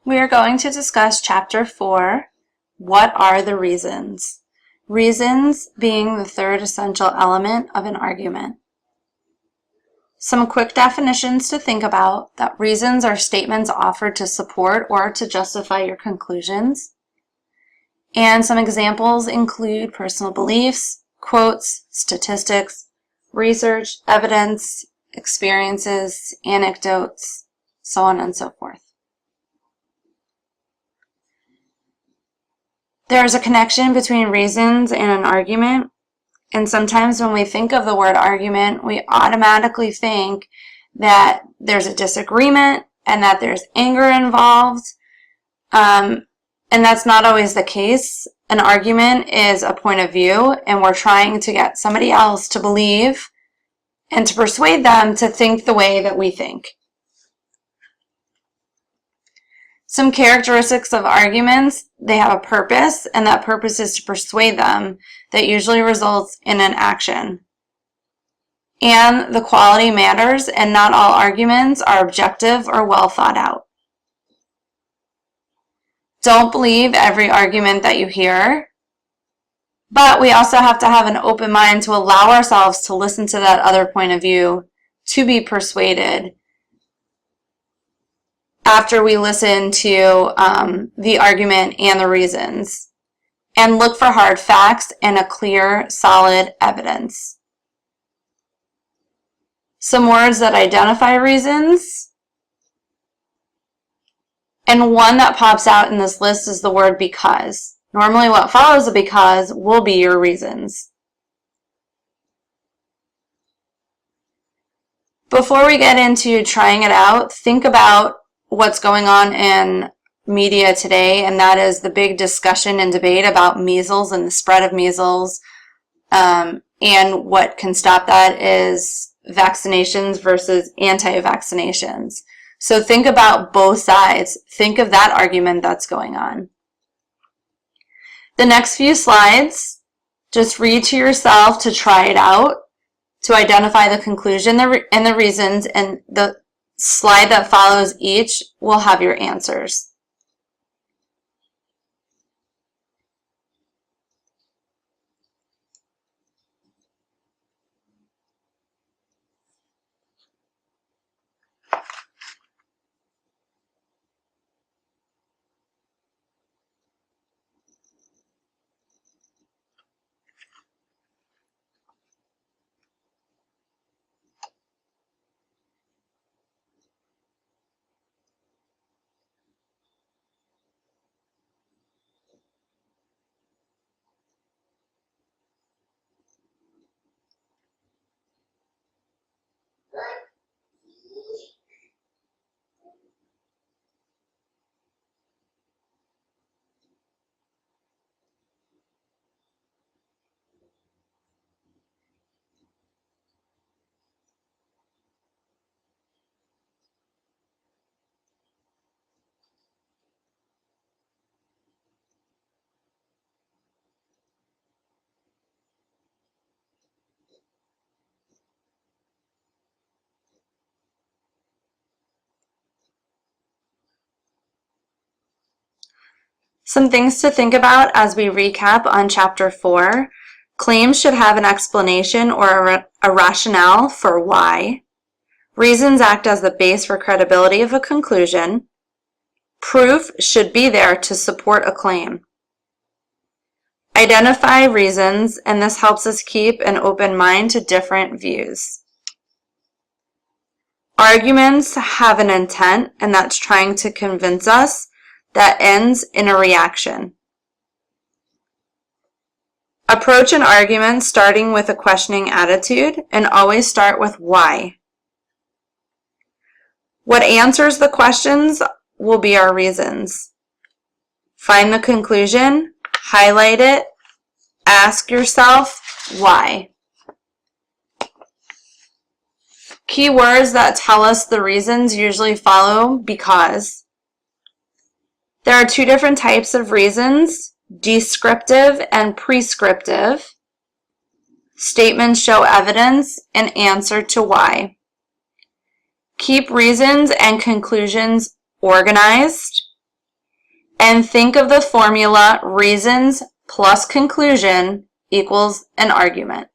We are going to discuss Chapter 4, What are the Reasons? Reasons being the third essential element of an argument. Some quick definitions to think about: that reasons are statements offered to support or to justify your conclusions. And some examples include personal beliefs, quotes, statistics, research, evidence, experiences, anecdotes, so on and so forth. There is a connection between reasons and an argument, and sometimes when we think of the word argument, we automatically think that there's a disagreement and that there's anger involved, and that's not always the case. An argument is a point of view, and we're trying to get somebody else to believe and to persuade them to think the way that we think. Some characteristics of arguments: they have a purpose, and that purpose is to persuade them. That usually results in an action. And the quality matters, and not all arguments are objective or well thought out. Don't believe every argument that you hear, but we also have to have an open mind to allow ourselves to listen to that other point of view, to be persuaded after we listen to the argument and the reasons, and look for hard facts and a clear, solid evidence. Some words that identify reasons, and one that pops out in this list is the word because. Normally what follows a because will be your reasons. Before we get into trying it out, think about what's going on in media today, and that is the big discussion and debate about measles and the spread of measles, and what can stop that is vaccinations versus anti-vaccinations. So think about both sides. Think of that argument that's going on. The next few slides, just read to yourself to try it out, to identify the conclusion and the reasons, and the slide that follows each will have your answers. Some things to think about as we recap on Chapter 4. Claims should have an explanation or a rationale for why. Reasons act as the base for credibility of a conclusion. Proof should be there to support a claim. Identify reasons, and this helps us keep an open mind to different views. Arguments have an intent, and that's trying to convince us, that ends in a reaction. Approach an argument starting with a questioning attitude, and always start with why. What answers the questions will be our reasons. Find the conclusion, highlight it, ask yourself why. Key words that tell us the reasons usually follow because. There are two different types of reasons: descriptive and prescriptive. Statements show evidence and answer to why. Keep reasons and conclusions organized. And think of the formula reasons plus conclusion equals an argument.